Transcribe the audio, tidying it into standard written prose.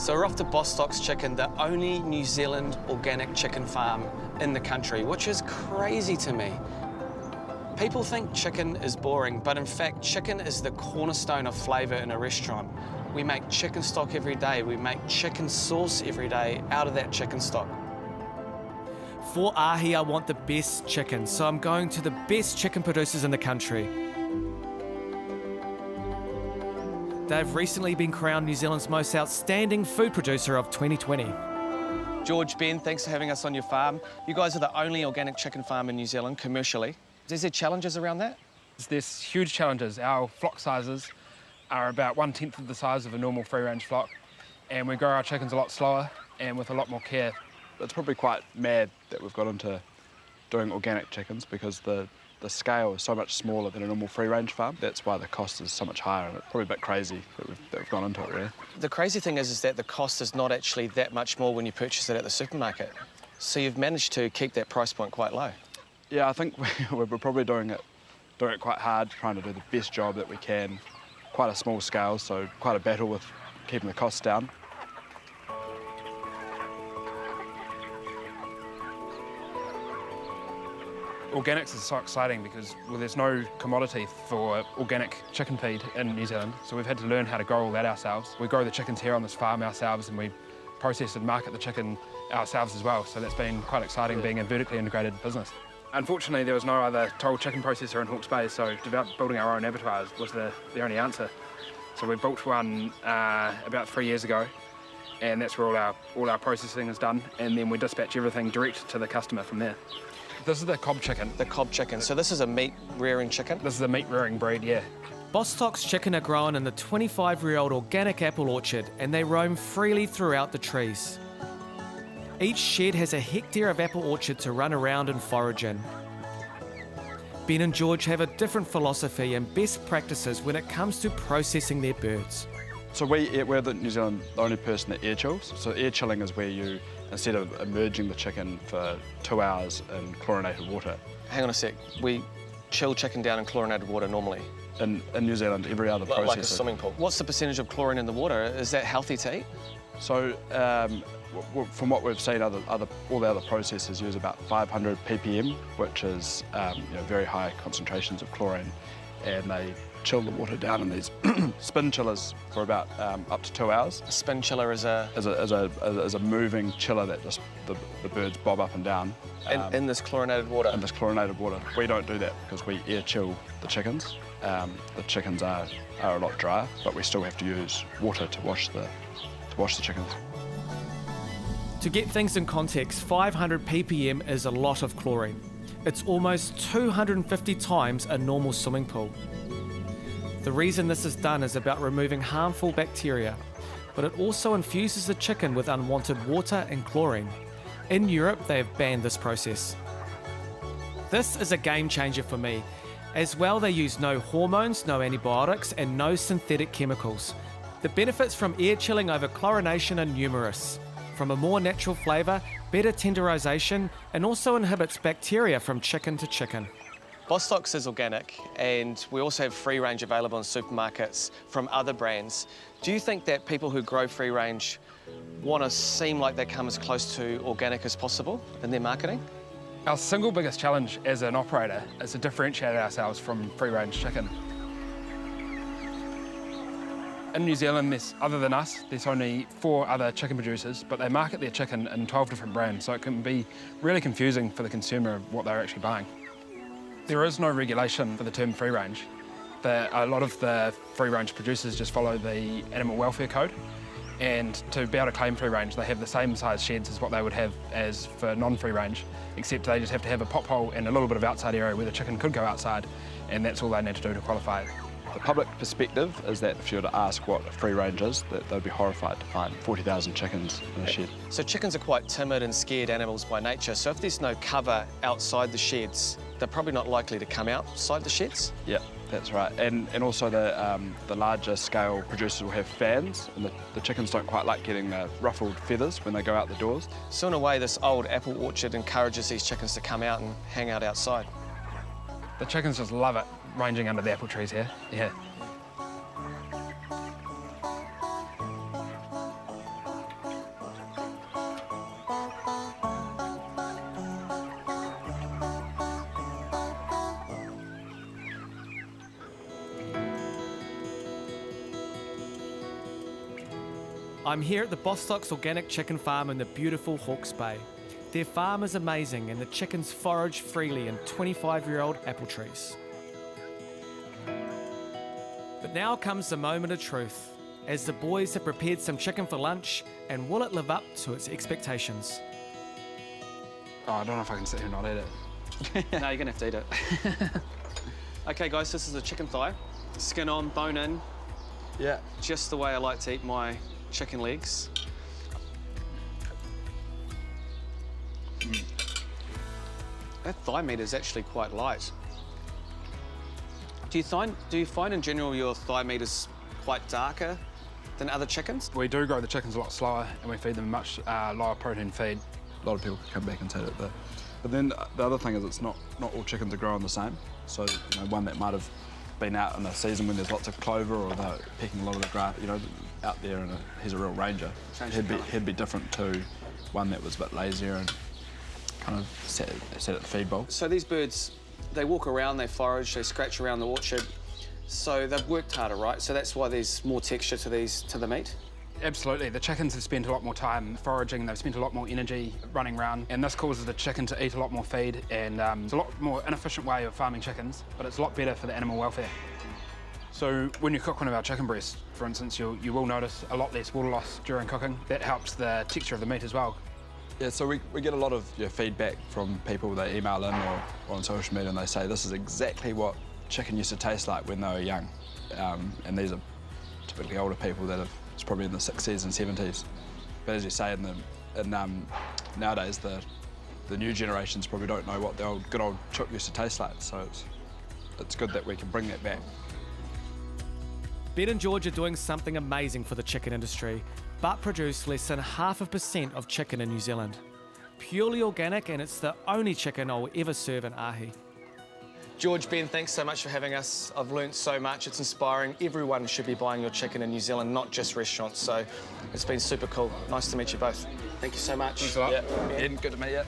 So we're off to Bostock's Chicken, the only New Zealand organic chicken farm in the country, which is crazy to me. People think chicken is boring, but in fact, chicken is the cornerstone of flavour in a restaurant. We make chicken stock every day. We make chicken sauce every day out of that chicken stock. For ahi, I want the best chicken, so I'm going to the best chicken producers in the country. They've recently been crowned New Zealand's most outstanding food producer of 2020. George, Ben, thanks for having us on your farm. You guys are the only organic chicken farm in New Zealand, commercially. Is there challenges around that? There's huge challenges. Our flock sizes are about 1/10 of the size of a normal free-range flock, and we grow our chickens a lot slower and with a lot more care. It's probably quite mad that we've got into doing organic chickens because the scale is so much smaller than a normal free-range farm. That's why the cost is so much higher, and it's probably a bit crazy that we've gone into it, really. The crazy thing is that the cost is not actually that much more when you purchase it at the supermarket. So you've managed to keep that price point quite low. Yeah, I think we're probably doing it quite hard, trying to do the best job that we can. Quite a small scale, so quite a battle with keeping the costs down. Organics is so exciting because there's no commodity for organic chicken feed in New Zealand, so we've had to learn how to grow all that ourselves. We grow the chickens here on this farm ourselves, and we process and market the chicken ourselves as well, so that's been quite exciting being a vertically integrated business. Unfortunately, there was no other toll chicken processor in Hawke's Bay, so building our own abattoirs was the only answer. So we built one about 3 years ago, and that's where all our processing is done, and then we dispatch everything direct to the customer from there. This is the cob chicken. The cob chicken. So this is a meat-rearing chicken? This is a meat-rearing breed, yeah. Bostock's chicken are grown in the 25-year-old organic apple orchard, and they roam freely throughout the trees. Each shed has a hectare of apple orchard to run around and forage in. Ben and George have a different philosophy and best practices when it comes to processing their birds. So we're the New Zealand, the only person that air chills. So air chilling is where you, instead of immerging the chicken for 2 hours in chlorinated water. Hang on a sec. We chill chicken down in chlorinated water normally? In New Zealand, every other processor. Like a swimming pool. What's the percentage of chlorine in the water? Is that healthy to eat? So from what we've seen, all the other processors use about 500 ppm, which is very high concentrations of chlorine, and they chill the water down in these spin chillers for about up to 2 hours. A spin chiller is a moving chiller that just the birds bob up and down. In this chlorinated water? In this chlorinated water. We don't do that because we air chill the chickens. The chickens are a lot drier, but we still have to use water to wash the chickens. To get things in context, 500 ppm is a lot of chlorine. It's almost 250 times a normal swimming pool. The reason this is done is about removing harmful bacteria, but it also infuses the chicken with unwanted water and chlorine. In Europe, they have banned this process. This is a game changer for me. As well, they use no hormones, no antibiotics, and no synthetic chemicals. The benefits from air chilling over chlorination are numerous. From a more natural flavour, better tenderisation, and also inhibits bacteria from chicken to chicken. Bostock's is organic, and we also have free range available in supermarkets from other brands. Do you think that people who grow free range want to seem like they come as close to organic as possible in their marketing? Our single biggest challenge as an operator is to differentiate ourselves from free range chicken. In New Zealand, other than us, there's only 4 other chicken producers, but they market their chicken in 12 different brands, so it can be really confusing for the consumer of what they're actually buying. There is no regulation for the term free range. A lot of the free range producers just follow the Animal Welfare Code, and to be able to claim free range, they have the same size sheds as what they would have as for non-free range, except they just have to have a pop hole and a little bit of outside area where the chicken could go outside, and that's all they need to do to qualify. The public perspective is that if you were to ask what free range is, that they'd be horrified to find 40,000 chickens in a shed. So chickens are quite timid and scared animals by nature, so if there's no cover outside the sheds, they're probably not likely to come outside the sheds? Yeah, that's right. And also the larger scale producers will have fans, and the chickens don't quite like getting the ruffled feathers when they go out the doors. So in a way, this old apple orchard encourages these chickens to come out and hang out outside. The chickens just love it, ranging under the apple trees here. Yeah. I'm here at the Bostock's Organic Chicken Farm in the beautiful Hawke's Bay. Their farm is amazing and the chickens forage freely in 25-year-old apple trees. But now comes the moment of truth, as the boys have prepared some chicken for lunch, and will it live up to its expectations? Oh, I don't know if I can sit here and not eat it. No, you're gonna have to eat it. Okay, guys, this is a chicken thigh. Skin on, bone in. Yeah. Just the way I like to eat my chicken legs. That thigh meat is actually quite light. Do you find in general your thigh meat is quite darker than other chickens? We do grow the chickens a lot slower and we feed them much lower protein feed. A lot of people come back and say that. But then the other thing is it's not all chickens are growing the same. So, one that might have been out in a season when there's lots of clover or they're pecking a lot of the grass, out there and he's a real ranger. He'd be different to one that was a bit lazier and kind of sat at the feed bowl. So these birds, they walk around, they forage, they scratch around the orchard. So they've worked harder, right? So that's why there's more texture to the meat? Absolutely. The chickens have spent a lot more time foraging, they've spent a lot more energy running around, and this causes the chicken to eat a lot more feed, and it's a lot more inefficient way of farming chickens, but it's a lot better for the animal welfare. So when you cook one of our chicken breasts, for instance, you will notice a lot less water loss during cooking. That helps the texture of the meat as well. Yeah, so we get a lot of feedback from people. They email in or on social media and they say this is exactly what chicken used to taste like when they were young. And these are typically older people that it's probably in the 60s and 70s. But as you say, nowadays the new generations probably don't know what the good old chook used to taste like. So it's good that we can bring that back. Ben and George are doing something amazing for the chicken industry, but produce less than 0.5% of chicken in New Zealand. Purely organic, and it's the only chicken I'll ever serve in ahi. George, Ben, thanks so much for having us. I've learnt so much. It's inspiring. Everyone should be buying your chicken in New Zealand, not just restaurants. So it's been super cool. Nice to meet you both. Thank you so much. Thanks a lot. Yeah. Good to meet you.